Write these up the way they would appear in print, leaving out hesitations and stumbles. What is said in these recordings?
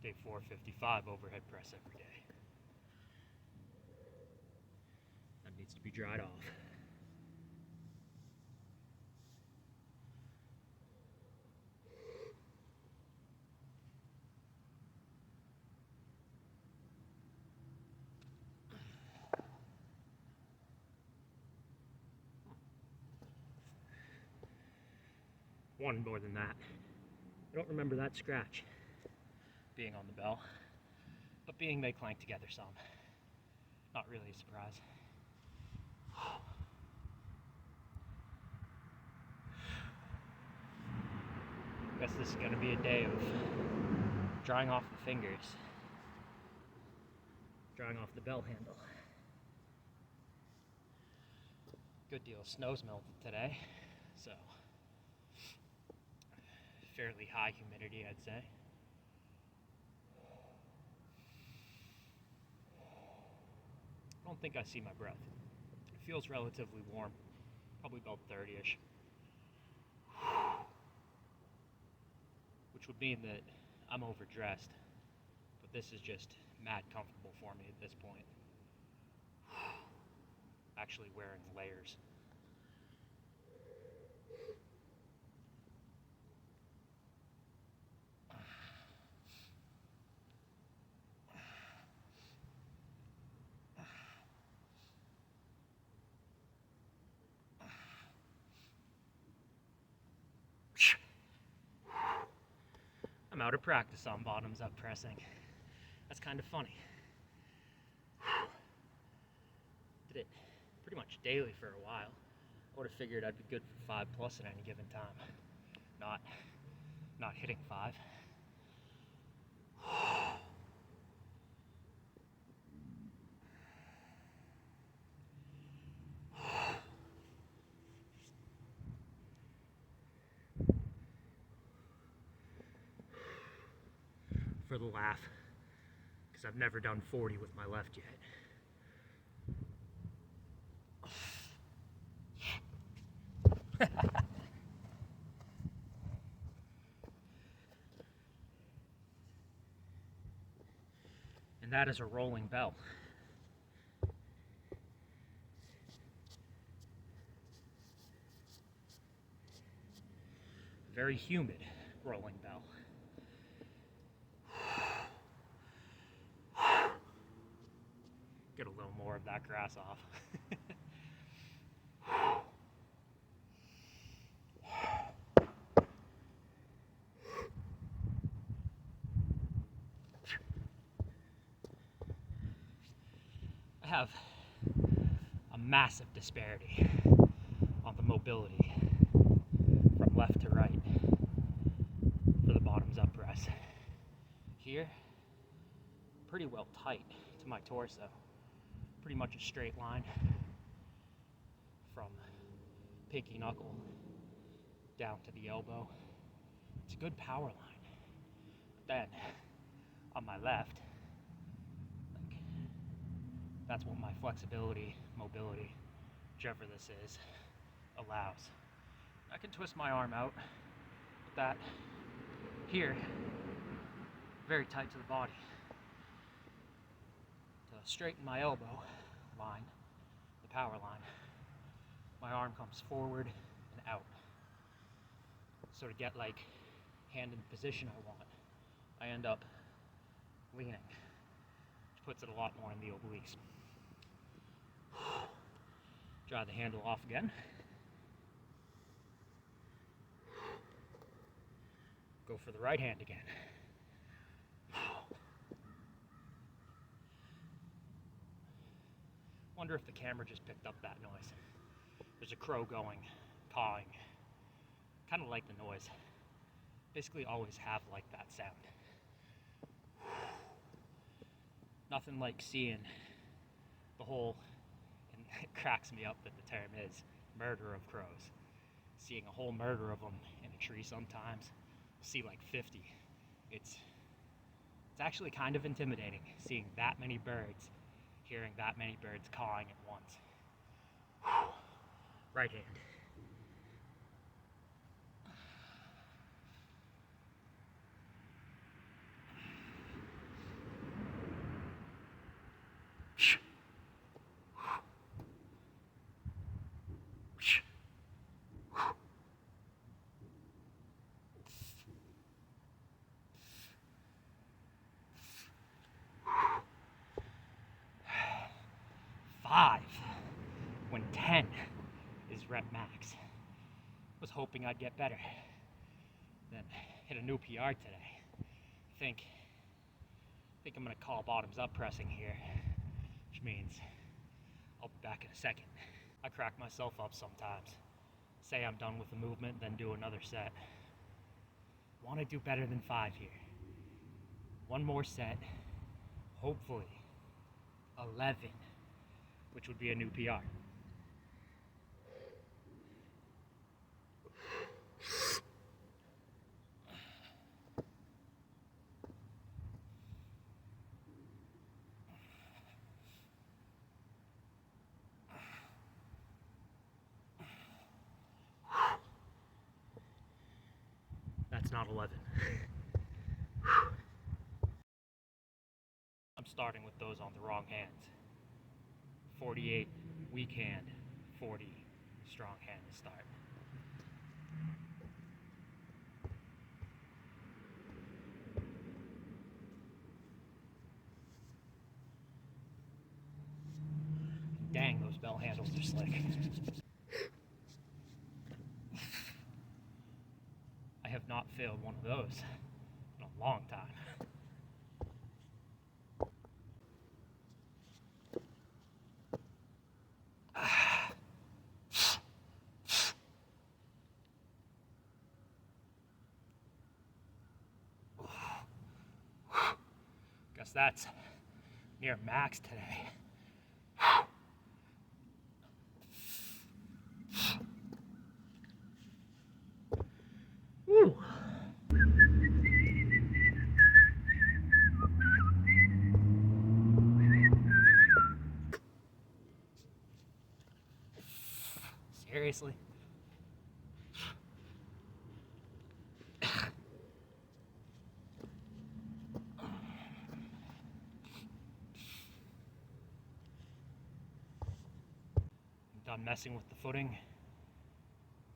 Day 455 overhead press every day. That needs to be dried off. One more than that. I don't remember that scratch being on the bell, but being they clank together some. Not really a surprise. Guess this is gonna be a day of drying off the fingers, drying off the bell handle. Good deal of snow's melted today, so fairly high humidity, I'd say. I don't think I see my breath. It feels relatively warm, probably about 30-ish. Which would mean that I'm overdressed, but this is just mad comfortable for me at this point. Actually wearing layers. I'm out of practice on bottoms up pressing. That's kind of funny. Did it pretty much daily for a while. I would have figured I'd be good for 5+ at any given time. Not hitting 5. For the laugh, because I've never done 40 with my left yet. And that is a rolling bell. Very humid rolling bell. Get a little more of that grass off. I have a massive disparity on the mobility from left to right for the bottoms up press. Here, pretty well tight to my torso. Pretty much a straight line from pinky knuckle down to the elbow. It's a good power line. But then, on my left, that's what my flexibility, mobility, whichever this is, allows. I can twist my arm out, but that here, very tight to the body. To straighten my elbow line, the power line, my arm comes forward and out. So to get like hand in the position I want, I end up leaning, which puts it a lot more in the obliques. Dry the handle off again. Go for the right hand again. Wonder if the camera just picked up that noise. There's a crow going, cawing. Kind of like the noise. Basically always have like that sound. Nothing like seeing the whole, and it cracks me up that the term is murder of crows. Seeing a whole murder of them in a tree sometimes. See like 50. It's actually kind of intimidating seeing that many birds, hearing that many birds cawing at once. Right hand. rep max. Was hoping I'd get better. Then hit a new PR today. I think I'm gonna call bottoms up pressing here, which means I'll be back in a second. I crack myself up sometimes. Say I'm done with the movement, then do another set. Want to do better than 5 here. One more set, hopefully 11, which would be a new PR. That's not 11. I'm starting with those on the wrong hands. 48 weak hand, 40 strong hand to start. Dang, those bell handles are slick. I have not failed one of those in a long time. Guess that's near max today. Woo. Seriously? I'm done messing with the footing.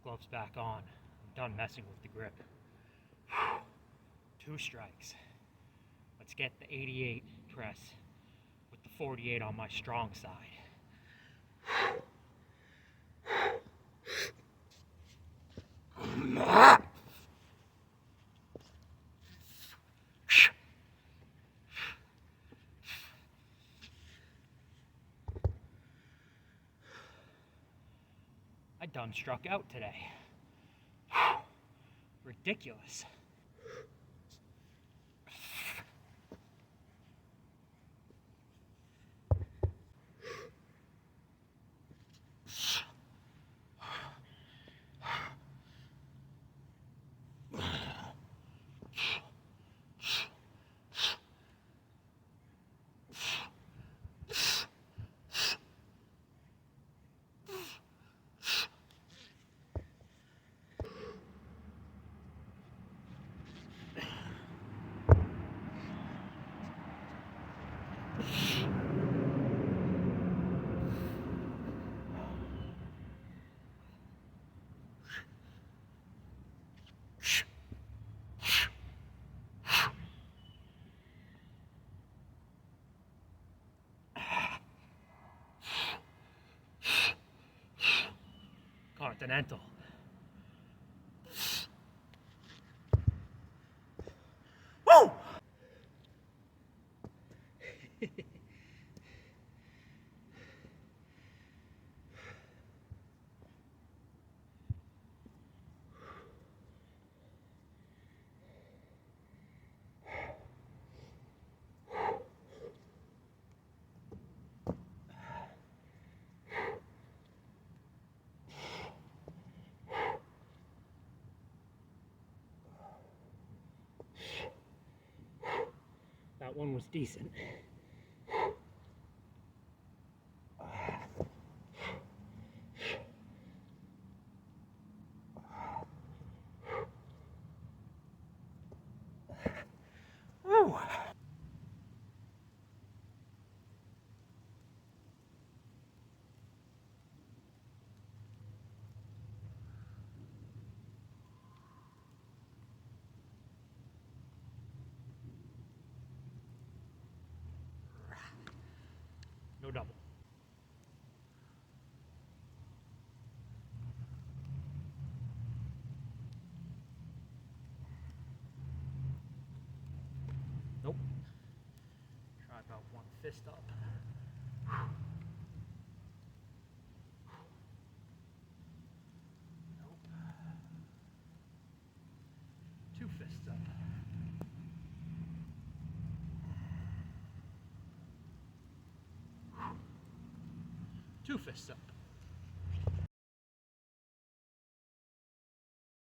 Gloves back on. I'm done messing with the grip. 2 strikes. Let's get the 88 press with the 48 on my strong side. I done struck out today. Ridiculous. Continental. Woo! That one was decent. Woo! fist up. Nope. 2 fists up. 2 fists up.